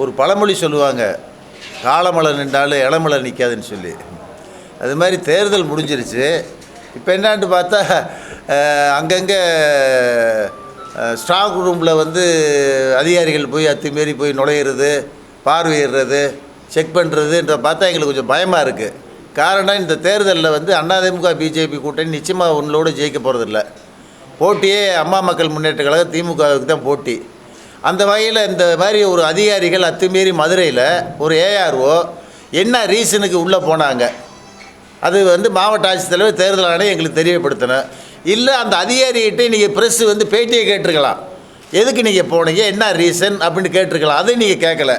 ஒரு பழமொழி சொல்லுவாங்க, காலமலை நின்றாலும் இளமலை நிற்காதுன்னு சொல்லி. அது மாதிரி தேர்தல் முடிஞ்சிருச்சு. இப்போ என்னான்னு பார்த்தா அங்கங்கே ஸ்ட்ராங் ரூமில் வந்து அதிகாரிகள் போய் அத்துமீறி போய் நுழையிறது, பார்வையிடுறது, செக் பண்ணுறதுன்ற பார்த்தா எங்களுக்கு கொஞ்சம் பயமாக இருக்குது. காரணம், இந்த தேர்தலில் வந்து அதிமுக பிஜேபி கூட்டணி நிச்சயமாக ஒன்றோடு ஜெயிக்க போகிறதில்ல. போட்டியே அம்மா மக்கள் முன்னேற்ற கழகம் திமுகவுக்கு தான் போட்டி. அந்த வகையில் இந்த மாதிரி ஒரு அதிகாரிகள் அத்துமீறி மதுரையில் ஒரு ஏஆர்ஓ என்ன ரீசனுக்கு உள்ளே போனாங்க, அது வந்து மாவட்ட ஆட்சித்தலைவர் தேர்தல் ஆணையம் எங்களுக்கு தெரியப்படுத்தணும். இல்லை அந்த அதிகாரிகிட்ட நீங்கள் ப்ரெஸ் வந்து பேட்டியை கேட்டிருக்கலாம், எதுக்கு நீங்கள் போனீங்க, என்ன ரீசன் அப்படின்னு கேட்டிருக்கலாம். அதையும் நீங்கள் கேட்கல.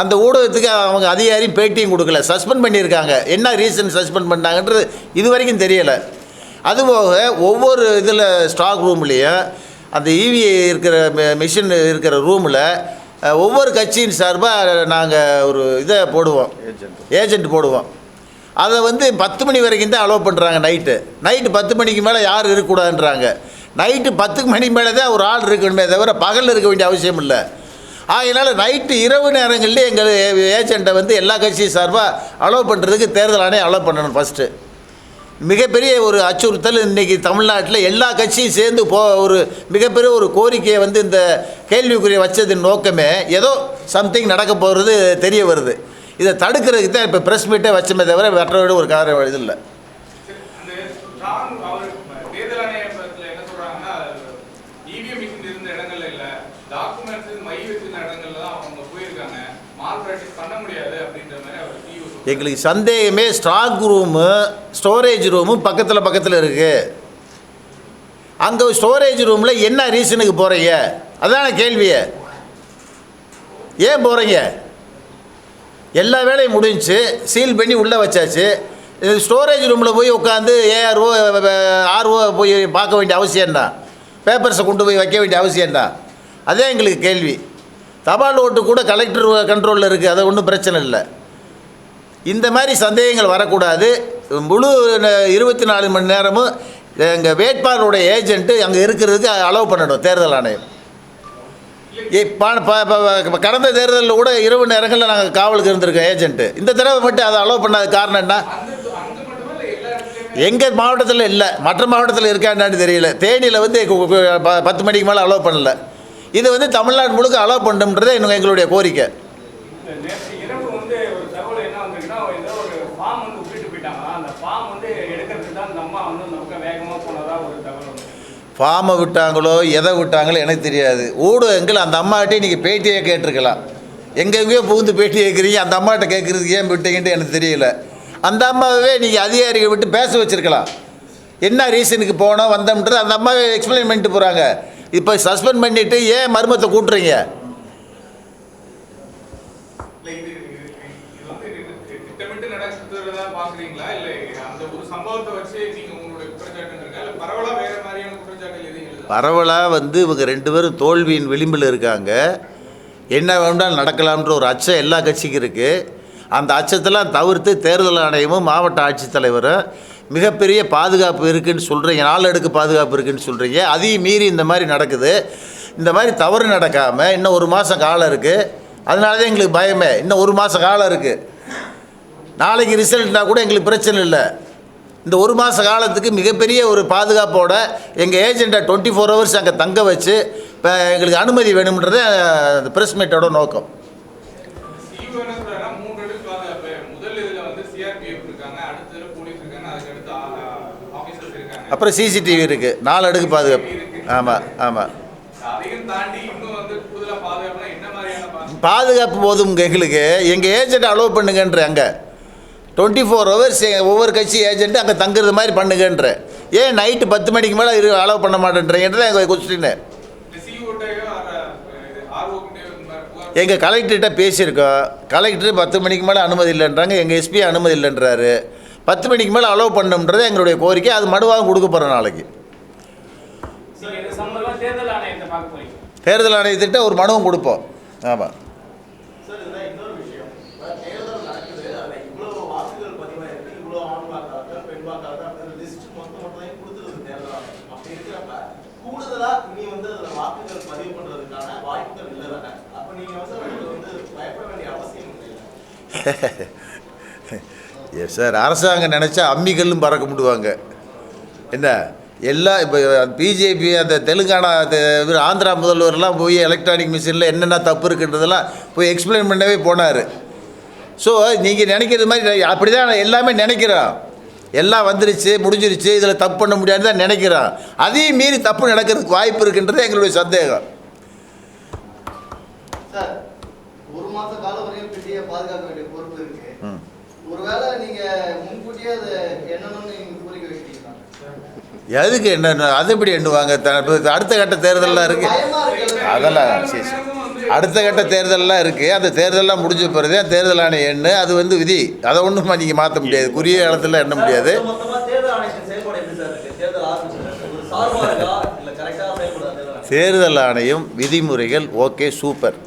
அந்த ஊடகத்துக்கு அவங்க அதிகாரியும் பேட்டியும் கொடுக்கல, சஸ்பெண்ட் பண்ணியிருக்காங்க. என்ன ரீசன் சஸ்பெண்ட் பண்ணாங்கன்றது இது வரைக்கும் தெரியலை. அதுபோக ஒவ்வொரு இதில் ஸ்டாக் ரூம்லேயும் அந்த இவி இருக்கிற மிஷின் இருக்கிற ரூமில் ஒவ்வொரு கட்சியின் சார்பாக நாங்கள் ஒரு இதை போடுவோம், ஏஜெண்ட் போடுவோம். அதை வந்து 10 மணி வரைக்கும் தான் அலோவ் பண்ணுறாங்க. நைட்டு 10 மணிக்கு மேலே யாரும் இருக்கக்கூடாதுன்றாங்க. நைட்டு 10 மணி மேலே தான் ஒரு ஆள் இருக்கணுமே தவிர பகலில் இருக்க வேண்டிய அவசியம் இல்லை. அதனால் நைட்டு இரவு நேரங்களில் எங்கள் ஏஜெண்ட்டை வந்து எல்லா கட்சியும் சார்பாக அலோவ் பண்ணுறதுக்கு தேர்தல் ஆணையம் அலோவ் பண்ணணும். ஃபஸ்ட்டு மிகப்பெரிய ஒரு அச்சுறுத்தல் இன்றைக்கி தமிழ்நாட்டில் எல்லா கட்சியும் சேர்ந்து ஒரு மிகப்பெரிய ஒரு கோரிக்கையை வந்து இந்த கேள்விக்குரிய வச்சதின் நோக்கமே ஏதோ சம்திங் நடக்க போகிறது தெரிய வருது. இதை தடுக்கிறதுக்கு தான் இப்போ ப்ரெஸ் மீட்டே வச்சமே தவிர மற்றவரோட ஒரு காரணம் இது இல்லை. எங்களுக்கு சந்தேகமே ஸ்டாக் ரூமு ஸ்டோரேஜ் ரூமும் பக்கத்தில் இருக்குது. அங்கே ஸ்டோரேஜ் ரூமில் என்ன ரீசனுக்கு போகிறீங்க, அதான கேள்வியை. ஏன் போகிறீங்க? எல்லா வேலையும் முடிஞ்சு சீல் பண்ணி உள்ளே வச்சாச்சு. ஸ்டோரேஜ் ரூமில் போய் உட்காந்து ஏஆர்ஓ ஆர்ஓ போய் பார்க்க வேண்டிய அவசியம்னா, பேப்பர்ஸை கொண்டு போய் வைக்க வேண்டிய அவசியம்னா, அதே எங்களுக்கு கேள்வி. தபால் ஓட்டு கூட கலெக்டர் கண்ட்ரோலில் இருக்குது, அது ஒன்றும் பிரச்சனை இல்லை. இந்த மாதிரி சந்தேகங்கள் வரக்கூடாது. முழு 24 மணி நேரமும் எங்கள் வேட்பாளருடைய ஏஜென்ட்டு அங்கே இருக்கிறதுக்கு அலோவ் பண்ணணும் தேர்தல் ஆணையம். கடந்த தேர்தலில் கூட இரவு நேரங்களில் நாங்கள் காவலுக்கு இருந்திருக்கோம் ஏஜென்ட்டு. இந்த தடவை மட்டும் அதை அலோவ் பண்ணாத காரணம் என்ன? எங்கள் மாவட்டத்தில் இல்லை, மற்ற மாவட்டத்தில் இருக்கான்னு தெரியல. தேனியில் வந்து 10 மணிக்கு மேலே அலோவ் பண்ணலை. இது வந்து தமிழ்நாடு முழுக்க அலோவ் பண்ணணுன்றதே எங்களுடைய கோரிக்கை. ஃபார்மை விட்டாங்களோ எதை விட்டாங்களோ எனக்கு தெரியாது. ஊடகங்கள் அந்த அம்மாகிட்டே இன்றைக்கி பேட்டியை கேட்டிருக்கலாம். எங்கெங்கேயோ புகுந்து பேட்டி கேட்குறீங்க, அந்த அம்மாகிட்ட கேட்குறதுக்கு ஏன் விட்டீங்கன்ட்டு எனக்கு தெரியல. அந்த அம்மாவே நீங்கள் அதிகாரிகள் விட்டு பேச வச்சுருக்கலாம். என்ன ரீசனுக்கு போனோம் வந்தோம்ன்றது அந்த அம்மாவே எக்ஸ்பிளைன் பண்ணிட்டு போகிறாங்க. இப்போ சஸ்பெண்ட் பண்ணிவிட்டு ஏன் மர்மத்தை கூட்டுறீங்க? பரவலாக வந்து இவங்க 2 பேரும் தோல்வியின் விளிம்பில் இருக்காங்க. என்ன வேண்டாலும் நடக்கலாம்ன்ற ஒரு அச்சம் எல்லா கட்சிக்கும் இருக்குது. அந்த அச்சத்தெல்லாம் தவிர்த்து தேர்தல் ஆணையமும் மாவட்ட ஆட்சித்தலைவரும் மிகப்பெரிய பாதுகாப்பு இருக்குதுன்னு சொல்கிறீங்க, 4 அடுக்கு பாதுகாப்பு இருக்குதுன்னு சொல்கிறீங்க. அதையும் மீறி இந்த மாதிரி நடக்குது. இந்த மாதிரி தவறு நடக்காமல் இன்னும் 1 மாதம் காலம் இருக்குது. அதனால தான் எங்களுக்கு பயமே. இன்னும் 1 மாதம் காலம் இருக்குது. நாளைக்கு ரிசல்ட்னா கூட எங்களுக்கு பிரச்சனை இல்லை. இந்த 1 மாத காலத்துக்கு மிகப்பெரிய ஒரு பாதுகாப்போட எங்கள் ஏஜெண்ட்டை 24 ஹவர்ஸ் அங்கே தங்க வச்சு இப்போ எங்களுக்கு அனுமதி வேணும்ன்றது அந்த ப்ரெஸ் மீட்டோட நோக்கம். அப்புறம் சிசிடிவி இருக்குது, 4 அடுக்கு பாதுகாப்பு. ஆமாம். பாதுகாப்பு போதும் எங்களுக்கு. எங்கள் ஏஜெண்ட்டை அலோவ் பண்ணுங்கன்ற அங்கே 24 ஹவர்ஸ் ஒவ்வொரு கட்சி ஏஜென்ட்டு அங்கே தங்குறது மாதிரி பண்ணுங்கன்ற. ஏன் நைட்டு 10 மணிக்கு மேலே அலோவ் பண்ண மாட்டேன்றீங்கன்றது எங்கள் கொஸ்டின்னு. எங்கள் கலெக்டர்கிட்ட பேசியிருக்கோம். கலெக்டர் 10 மணிக்கு மேலே அனுமதி இல்லைன்றாங்க, எங்கள் எஸ்பி அனுமதி இல்லைன்றாரு. 10 மணிக்கு மேலே அலோவ் பண்ணணுன்றது எங்களுடைய கோரிக்கை. அது மனுவாக கொடுக்க போகிறோம் நாளைக்கு. தேர்தல் ஆணையத்திட்ட ஒரு மனுவும் கொடுப்போம். ஆமாம். கூடுதலா நீ வந்து வாக்குகள் பதிவு பண்றதுக்கான வாய்ப்புகள் இல்லை தானே? அப்ப நீங்க வந்து எஸ் சார், அரசாங்கம் நினச்சா அம்மிகளும் பறக்க முடிவாங்க. என்ன எல்லாம் இப்போ பிஜேபி அந்த தெலுங்கானா ஆந்திரா முதல்வர்லாம் போய் எலக்ட்ரானிக் மிஷினில் என்னென்ன தப்பு இருக்குன்றதெல்லாம் போய் எக்ஸ்பிளைன் பண்ணவே போனார். ஸோ நீங்கள் நினைக்கிறது மாதிரி அப்படி தான் எல்லாமே நினைக்கிறோம். எல்லாம் வந்துருச்சு, முடிஞ்சிருச்சு, இதில் தப்பு பண்ண முடியாதுன்னு தான் நினைக்கிறோம். அதையும் மீறி தப்பு நடக்கிறதுக்கு வாய்ப்பு இருக்குன்றது எங்களுடைய சந்தேகம். சார், ஒரு மாத காலம் வரையும் பெட்டியை பாதுகாக்க வேண்டிய பொறுப்பு இருக்கு. ஒருவேளை நீங்க முன்கூட்டியே அதை என்னன்னு கோரிக்கை வைக்கிறீங்களா? எதுக்கு என்ன அது எப்படி எண்ணுவாங்க? அடுத்த கட்ட தேர்தலெலாம் இருக்குது, அதெல்லாம் சரி, அடுத்த கட்ட தேர்தலெலாம் இருக்குது. அந்த தேர்தலெலாம் முடிஞ்ச பிறகு தேர்தல் ஆணையம் எண்ணு, அது வந்து விதி. அதை ஒன்றும் நீங்கள் மாற்ற முடியாது, குறுகிய காலத்தில் எண்ண முடியாது. தேர்தல் ஆணையம் விதிமுறைகள் ஓகே, சூப்பர்.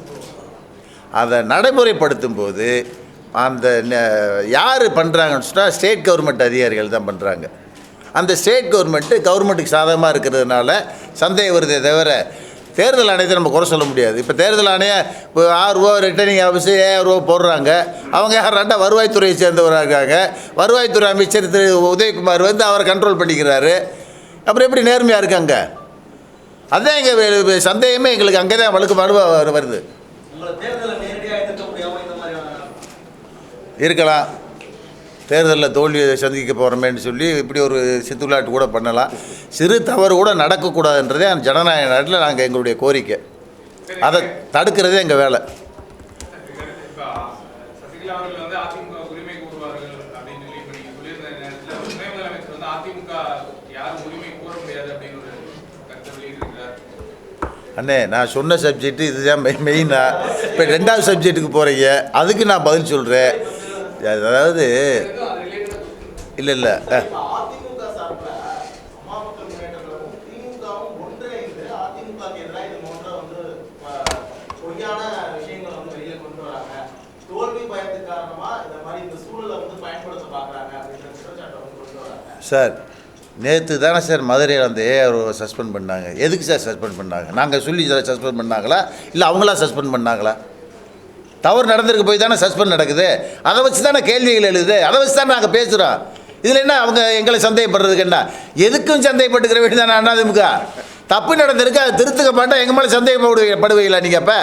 அதை நடைமுறைப்படுத்தும் போது அந்த யார் பண்ணுறாங்கன்னு சொன்னால் ஸ்டேட் கவர்மெண்ட் அதிகாரிகள் தான் பண்ணுறாங்க. அந்த ஸ்டேட் கவர்மெண்ட்டுக்கு சாதகமாக இருக்கிறதுனால சந்தேகம் வருதே தவிர தேர்தல் ஆணையத்தை நம்ம குறை சொல்ல முடியாது. இப்போ தேர்தல் ஆணையம் இப்போ 6 ரூபா ரிட்டர்னிங் ஆஃபீஸு 7000 ரூபா போடுறாங்க. அவங்க யாராண்டா வருவாய்த்துறையை சேர்ந்தவராக இருக்காங்க. வருவாய்த்துறை அமைச்சர் திரு உதயகுமார் வந்து அவரை கண்ட்ரோல் பண்ணிக்கிறாரு. அப்புறம் எப்படி நேர்மையாக இருக்காங்க? அதுதான் எங்கள் சந்தேகமே. எங்களுக்கு அங்கே தான் வழுக்கு வருது. இருக்கலாம், தேர்தலில் தோல்வியை சந்திக்க போகிறோமேன்னு சொல்லி இப்படி ஒரு சித்துவிளாட்டு கூட பண்ணலாம். சிறு தவறு கூட நடக்கக்கூடாதுன்றதே அந்த ஜனநாயக நாட்டில் நாங்கள் எங்களுடைய கோரிக்கை. அதை தடுக்கிறதே எங்கள் வேலை. அண்ணே, நான் சொன்ன சப்ஜெக்ட்டு இதுதான் மெயினாக. இப்போ 2வது சப்ஜெக்ட்டுக்கு போகிறீங்க, அதுக்கு நான் பதில் சொல்கிறேன். அதாவது இல்லை சார், நேற்று தானே சார் மதுரையில் அந்த ஏஆர் சஸ்பெண்ட் பண்ணாங்க. எதுக்கு சார் சஸ்பெண்ட் பண்ணாங்க? நாங்கள் சொல்லி சஸ்பெண்ட் பண்ணாங்களா, இல்லை அவங்களா சஸ்பெண்ட் பண்ணாங்களா? தவறு நடந்திருக்கு போய் தானே சஸ்பெண்ட் நடக்குது. அதை வச்சு தானே கேள்விகள் எழுதுது, அதை வச்சு தானே நாங்கள் பேசுகிறோம். இதில் என்ன அவங்க எங்களை சந்தேகப்படுறதுக்கு என்ன? எதுக்கும் சந்தேகப்பட்டுக்கிற வேண்டி தானே அதிமுக. தப்பு நடந்திருக்கு, அதை திருத்துக்க மாட்டோம். எங்கள் மேலே சந்தேகப்படுவீங்களா நீங்கள்? அப்போ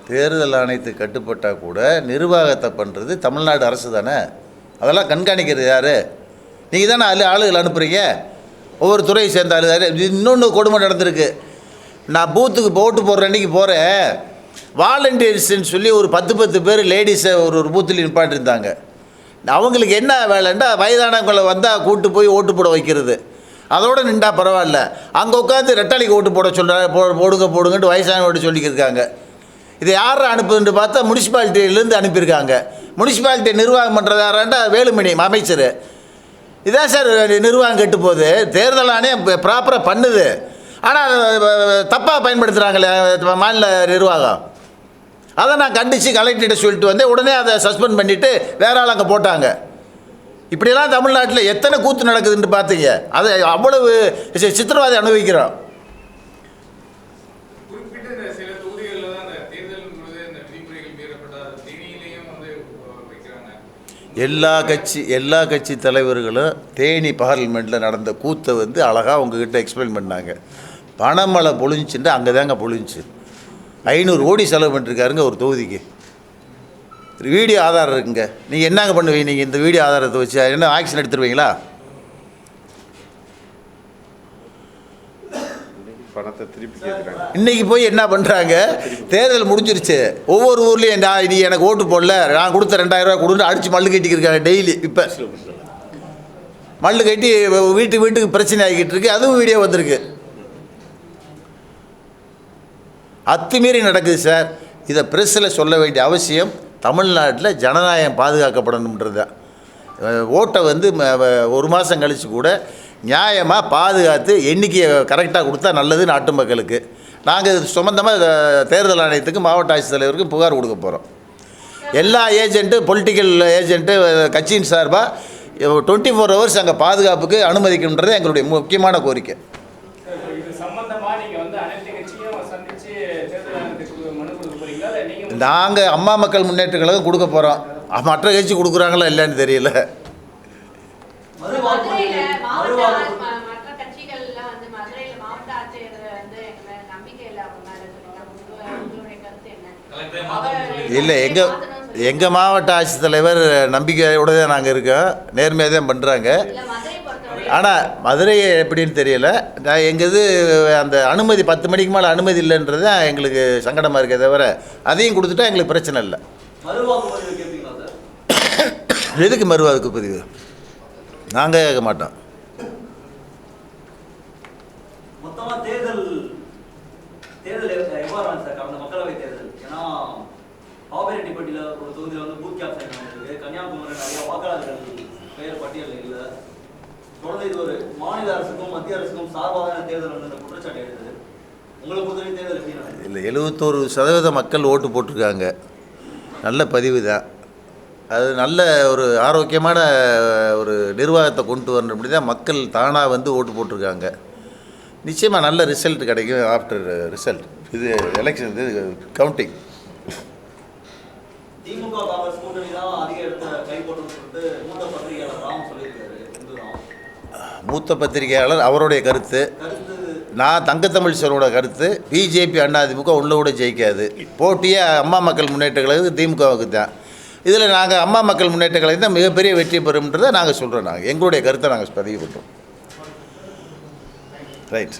தேர்தல் ஆணையத்துக்கு கட்டுப்பட்டால் கூட நிர்வாகத்தை பண்ணுறது தமிழ்நாடு அரசு தானே. அதெல்லாம் கண்காணிக்கிறது யார்? நீங்கள் தானே ஆளுகள் அனுப்புகிறீங்க, ஒவ்வொரு துறையை சேர்ந்த ஆளு. இன்னொன்று கொடுமை நடந்திருக்கு. நான் பூத்துக்கு ஓட்டு போடுற அன்றைக்கி போகிறேன், வாலண்டியர்ஸ்ன்னு சொல்லி ஒரு 10 பேர் லேடிஸை ஒரு பூத்தில் நிப்பாட்டிருந்தாங்க. அவங்களுக்கு என்ன வேலைன்னா வயதானவங்களை வந்தால் கூட்டு போய் ஓட்டு போட வைக்கிறது. அதோடு நின்றா பரவாயில்ல, அங்கே உட்காந்து ரெட்டாளிக்கு ஓட்டு போட போடுங்கன்ட்டு வயசானவங்கள்ட்ட சொல்லிக்கிருக்காங்க. இதை யார் அனுப்புதுன்னு பார்த்தா முனிசிபாலிட்டியிலேருந்து அனுப்பியிருக்காங்க. முனிசிபாலிட்டி நிர்வாகம் பண்ணுறது யாராண்டா வேலுமணி அமைச்சர். இதான் சார் நிர்வாகம் கெட்டு போகுது. தேர்தல் ஆணையம் ப்ராப்பராக பண்ணுது, ஆனால் தப்பாக பயன்படுத்துகிறாங்களே மாநில நிர்வாகம். அதை நான் கண்டித்து கலெக்டர்கிட்ட சொல்லிட்டு வந்தேன். உடனே அதை சஸ்பெண்ட் பண்ணிவிட்டு வேற ஆள் அங்கே போட்டாங்க. இப்படியெல்லாம் தமிழ்நாட்டில் எத்தனை கூத்து நடக்குதுன்னு பார்த்தீங்க. அதை அவ்வளவு சித்திரவாதை அனுபவிக்கிறோம். எல்லா கட்சி தலைவர்களும் தேனி பார்லிமெண்ட்டில் நடந்த கூத்தை வந்து அழகாக உங்ககிட்ட எக்ஸ்பிளைன் பண்ணாங்க. பணமழை பொழிஞ்சுட்டு அங்கே தாங்க பொழிஞ்சிச்சு. 500 கோடி செலவு பண்ணிருக்காருங்க ஒரு தொகுதிக்கு. வீடியோ ஆதாரம் இருக்குங்க. நீங்கள் என்னங்க பண்ணுவீங்க? நீங்கள் இந்த வீடியோ ஆதாரத்தை வச்சு என்ன ஆக்ஷன் எடுத்துருவீங்களா? பணத்தை திருப்பி கேட்குறாங்க. இன்றைக்கி போய் என்ன பண்ணுறாங்க? தேர்தல் முடிஞ்சிருச்சு, ஒவ்வொரு ஊர்லேயும் நீ எனக்கு ஓட்டு போடல, நான் கொடுத்த 2000 ரூபா கொடுத்து அடித்து மல்லு கட்டிக்கிருக்காங்க. டெய்லி இப்போ மல்லு கட்டி வீட்டுக்கு பிரச்சனை ஆகிக்கிட்டு இருக்கு. அதுவும் வீடியோ வந்திருக்கு. அத்துமீறி நடக்குது சார். இதை ப்ரெஸ்ஸில் சொல்ல வேண்டிய அவசியம். தமிழ்நாட்டில் ஜனநாயகம் பாதுகாக்கப்படணுன்றது தான். ஓட்டை வந்து 1 மாதம் கழித்து கூட நியாயமாக பாதுகாத்து எண்ணிக்கையை கரெக்டாக கொடுத்தா நல்லது நாட்டு மக்களுக்கு. நாங்கள் இது சம்பந்தமாக தேர்தல் ஆணையத்துக்கு மாவட்ட ஆட்சித்தலைவருக்கு புகார் கொடுக்க போகிறோம். எல்லா ஏஜென்ட்டு பொலிட்டிக்கல் ஏஜென்ட்டு கட்சியின் சார்பாக 24 ஹவர்ஸ் அங்கே பாதுகாப்புக்கு அனுமதிக்கணுன்றது எங்களுடைய முக்கியமான கோரிக்கை. இது சம்பந்தமா நீங்க வந்து அனைத்து கட்சியும் சந்திச்சு தேர்தல் ஆணையத்துக்கு மனு கொடுக்க போறீங்களா இல்ல நீங்க நாங்கள் அம்மா மக்கள் முன்னேற்ற கழகம் கொடுக்க போகிறோம். மற்ற கட்சி கொடுக்குறாங்களா இல்லைன்னு தெரியல. மதுரையில மற்ற கட்சிகள்லாம் வந்து மதுரையில மாவட்ட ஆட்சியர் வந்து எங்க நம்பிக்கை இல்லை அவங்க மேல சொல்லிட்டாங்க. உங்களுடைய கருத்து என்ன? இல்லை, எங்கள் மாவட்ட ஆட்சித்தலைவர் நம்பிக்கையோடு தான் நாங்கள் இருக்கோம். நேர்மையாக தான் பண்ணுறாங்க. ஆனால் மதுரை எப்படின்னு தெரியல. எங்கள் இது அந்த அனுமதி 10 மணிக்கு மேலே அனுமதி இல்லைன்றது தான் எங்களுக்கு சங்கடமாக இருக்கே தவிர அதையும் கொடுத்துட்டா எங்களுக்கு பிரச்சனை இல்லை. எதுக்கு மறுவாக்கு பதிவு? நாங்கள் கேட்க மாட்டோம். மொத்தமாக தேர்தல் எவ்வாறு சார் கடந்த மக்களவை தேர்தல்? ஏன்னா ஆபரேட்டிப்பட்டியில் ஒரு தொகுதியில் வந்து பூத் கேப்சன் நடந்திருக்கு. கன்னியாகுமரியில் நிறைய வாக்காளர்கள் பெயர் பட்டியலில் இல்லை. தொடர்ந்து இது ஒரு மாநில அரசுக்கும் மத்திய அரசுக்கும் சார்பான தேர்தல் வந்து இந்த குற்றச்சாட்டு எடுத்தது. உங்களை பொறுத்தவரை தேர்தல் எப்படி நடந்தது? இல்லை, 71% மக்கள் ஓட்டு போட்டிருக்காங்க. நல்ல பதிவு தான். அது நல்ல ஒரு ஆரோக்கியமான ஒரு நிர்வாகத்தை கொண்டு வரணும். அப்படி தான் மக்கள் தானாக வந்து ஓட்டு போட்டிருக்காங்க. நிச்சயமாக நல்ல ரிசல்ட் கிடைக்கும். ஆஃப்டர் ரிசல்ட் இது எலெக்ஷன் இது கவுண்டிங். திமுக காங்கிரஸ் கூட்டணி தான் அதிக இடத்துல கை போட்டுன்னு சொல்லிட்டு மூத்த பத்திரிகையாளர் ராம் சொல்லியிருக்காரு. மூத்த பத்திரிகையாளர் அவருடைய கருத்து. நான் தங்கத்தமிழ் சரோட கருத்து பிஜேபி அதிமுக உள்ள கூட ஜெயிக்காது. போட்டியே அம்மா மக்கள் முன்னேற்ற கழகத்துக்கு திமுகவுக்கு தான். இதில் நாங்கள் அம்மா மக்கள் முன்னேற்ற கழகம் தான் மிகப்பெரிய வெற்றி பெறும்ன்றதை நாங்கள் சொல்கிறோம். நாங்கள் எங்களுடைய கருத்தை நாங்கள் பதிவு பண்ணுறோம். ரைட்.